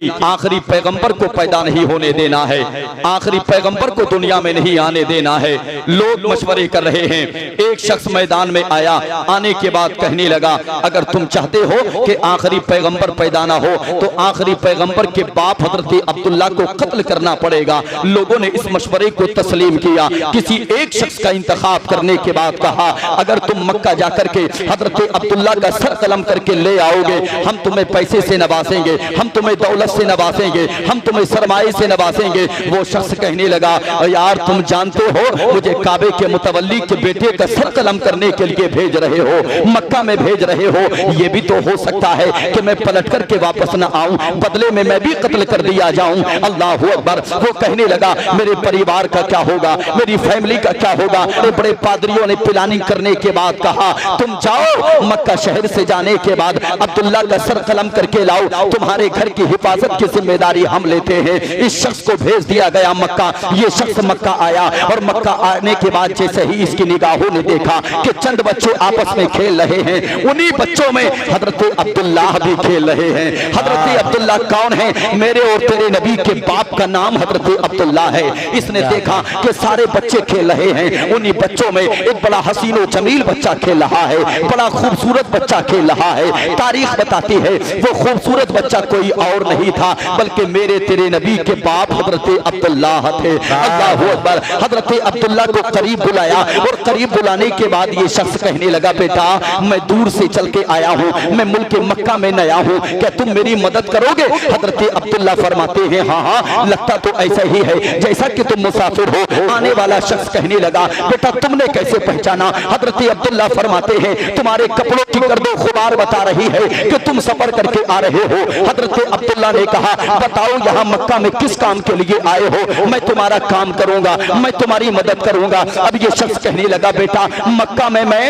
आखिरी पैगंबर को पैदा नहीं होने देना है, आखिरी पैगंबर को दुनिया में नहीं आने देना है। लोग मशवरे कर रहे हैं। एक शख्स मैदान में आया, आने के बाद कहने लगा, अगर तुम चाहते हो कि आखिरी पैगंबर पैदा ना हो तो आखिरी पैगंबर के बाप हजरत अब्दुल्ला को कत्ल करना पड़ेगा। लोगों ने इस मशवरे को तस्लीम किया। किसी एक शख्स का इंतखाब करने के बाद कहा, अगर तुम मक्का जाकर के हजरत अब्दुल्ला का सर कलम करके ले आओगे, हम तुम्हें पैसे से नवाजेंगे, हम तुम्हें दौलत से नवाजेंगे, हम तुम्हें सरमाए से नवाजेंगे। वो शख्स कहने लगा, यार तुम जानते हो मुझे काबे के मुतवल्ली के बेटे का सर कलम करने के लिए भेज रहे हो, मक्का में भेज रहे हो, ये भी तो हो सकता है कि मैं पलट करके वापस न आऊं, बदले में मैं भी कत्ल कर दिया जाऊं। अल्लाहू अकबर। वो कहने लगा, मेरे परिवार का क्या होगा, मेरी फैमिली का क्या होगा। बड़े पादरियों ने प्लानिंग करने के बाद कहा, तुम जाओ मक्का शहर से जाने के बाद अब्दुल्ला का सर कलम करके लाओ, तुम्हारे घर की हिफाजत की जिम्मेदारी हम लेते हैं। इस शख्स को भेज दिया गया मक्का। ये शख्स मक्का आया और मक्का आने के बाद जैसे ही इसकी निगाहों ने देखा कि चंद बच्चे आपस में खेल रहे हैं, उन्हीं बच्चों में हजरत अब्दुल्ला भी खेल रहे हैं। हजरत अब्दुल्ला कौन है? मेरे और तेरे नबी के बाप का नाम हजरत अब्दुल्ला है। इसने देखा कि सारे बच्चे खेल रहे हैं, उन्हीं बच्चों में एक बड़ा हसीनो जमील बच्चा खेल रहा है, बड़ा खूबसूरत बच्चा खेल रहा है। तारीख बताती है वो खूबसूरत बच्चा कोई और नहीं था बल्कि मेरे तेरे नबी के बाप हजरत अब्दुल्ला थे। अल्लाहू अकबर। हजरत अब्दुल्ला को करीब बुलाया और करीब बुलाने के बाद ये शख्स कहने लगा, बेटा मैं दूर से चल के आया हूँ, मैं मुल्क मक्का में नया हूँ, क्या तुम मेरी मदद करोगे? हजरत अब्दुल्ला फरमाते हैं, हाँ हाँ लगता तो ऐसा ही है जैसा कि तुम मुसाफिर हो। आने वाला शख्स कहने लगा, बेटा तुमने कैसे पहचाना? हजरत अब्दुल्ला फरमाते हैं, तुम्हारे कपड़ों की गर्दो खुबार बता रही है कि तुम सफर करके आ रहे हो। हजरत अब्दुल्ला ने कहा, बताओ यहाँ मक्का में किस काम के लिए आए हो? मैं तुम्हारा काम करूंगा, मैं तुम्हारी मदद करूंगा। अब ये शख्स कहने लगा, बेटा मक्का में मैं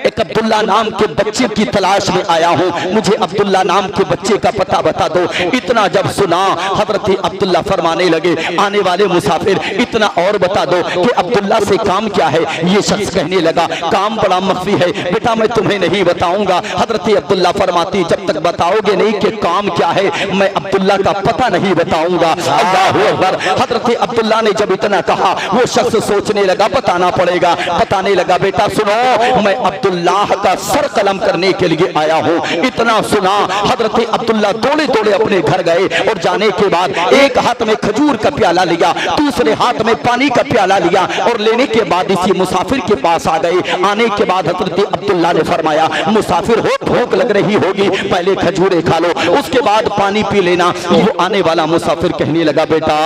एक अब्दुल्ला नाम के बच्चे की तलाश में आया हूँ, मुझे अब्दुल्ला नाम के बच्चे का पता बता दो। इतना जब सुना हजरत अब्दुल्ला फरमाने लगे, आने वाले मुसाफिर इतना और बता दो कि अब्दुल्ला से काम क्या है? ये शख्स कहने लगा, काम बड़ा मख्फी है बेटा, मैं तुम्हें नहीं बताऊंगा। हजरत अब्दुल्ला फरमाती, जब तक बताओगे नहीं कि काम क्या है मैं अब्दुल्ला का पता नहीं बताऊंगा। अल्लाहू अकबर। हजरत अब्दुल्ला ने जब इतना कहा वो शख्स सोचने लगा, बताना पड़ेगा। बताने लगा, बेटा सुनो, मैं अब्दुल्ला का सर कलम करने के लिए आया हूँ। इतना सुना हजरत अब्दुल्ला दौड़े दौड़े अपने घर गए और जाने के बाद एक हाथ में खजूर का प्याला लिया, दूसरे हाथ में पानी का प्याला लिया और लेने के बाद इसी मुसाफिर के पास आ गए। आने के बाद हजरत अब्दुल्ला ने फरमाया, मुसाफिर हो, भूख लग रही होगी, पहले खजूरें खा लो, उसके बाद पानी पी लेना। वो आने वाला मुसाफिर कहने लगा, बेटा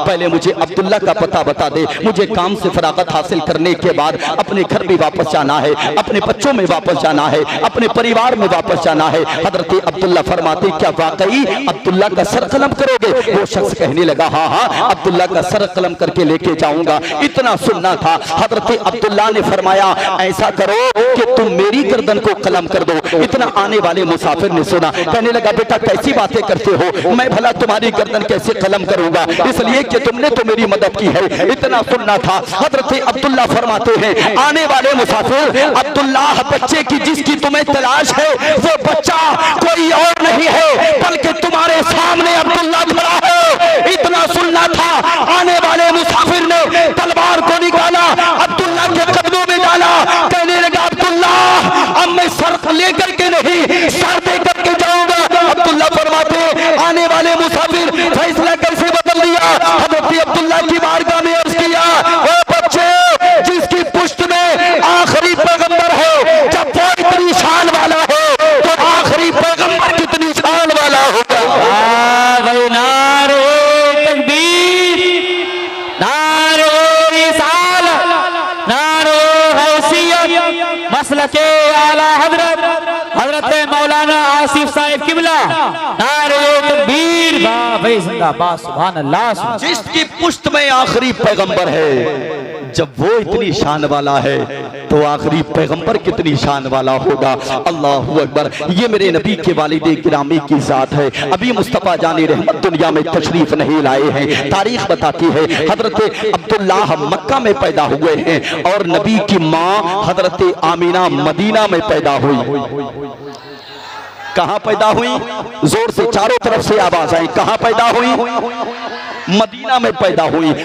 पहले मुझे अब्दुल्ला का पता बता दे, मुझे काम से फरागत हासिल करने के बाद अपने घर भी वापस जाना है, अपने बच्चों में वापस जाना है, अपने परिवार में वापस जाना है। हजरत अब्दुल्ला फरमाते, क्या वाकई अब्दुल्ला का सर कलम करोगे? वो शख्स कहने लगा, हाँ हाँ अब्दुल्ला का सर कलम करके लेके जाऊंगा। इतना सुनना था। हजरत अब्दुल्ला ने फरमाया, ऐसा करो कि तुम मेरी गर्दन को कलम कर दो। इतना आने वाले मुसाफिर ने सुना, कहने लगा, बेटा कैसी बातें करते हो, मैं भला तुम्हारी गर्दन कैसे कलम करूंगा, इसलिए कि तुमने तो मेरी मदद की है। इतना सुनना था। हजरत अब्दुल्ला फरमाते हैं, आने वाले मुसाफिर, अब्दुल्ला बच्चे की जिसकी तुम्हें तलाश है वो बच्चा कोई और नहीं है बल्कि तुम्हारे सामने अब्दुल्ला खड़ा है। इतना सुनना था। आने वाले मुसाफिर ने तलवार को निकाला, अब्दुल्ला के कदमों में डाला, कहने लगा, अब्दुल्ला अब मैं सर लेकर के नहीं सर दे करके जाऊंगा। अब्दुल्ला फरमाते, आने वाले मुसाफिर फैसला कैसे बदल दिया? हजरत अब्दुल्ला की बारगाह में अर्ज किया, ओ बच्चे जिसकी पुष्ट में आखिरी पैगंबर है, जब वो इतनी शान वाला है तो आखिरी पैगंबर कितनी शान वाला होगा। नारे तकबीर, नारे रिसालत, नारे हैसियत, मसलके आला हजरत हजरत मौलाना आसिफ साहिब किबला, नारे तकबीर, भाई जिंदाबाद, सुभान अल्लाह। जिसकी पुष्ट में आखिरी पैगंबर है, जब वो इतनी शान वाला है तो आखिरी पैगंबर कितनी शान वाला होगा। अल्लाहू अकबर। ये मेरे नबी के वालिदे गिरामी की जात है। अभी मुस्तफा जानी रहमत दुनिया में तशरीफ नहीं लाए हैं। तारीख बताती है हजरत अब्दुल्ला मक्का में पैदा हुए हैं और नबी की माँ हजरत आमीना मदीना में पैदा हुई। कहां पैदा हुई? जोर से चारों तरफ से आवाज आई, कहां पैदा हुई? मदीना में पैदा हुई।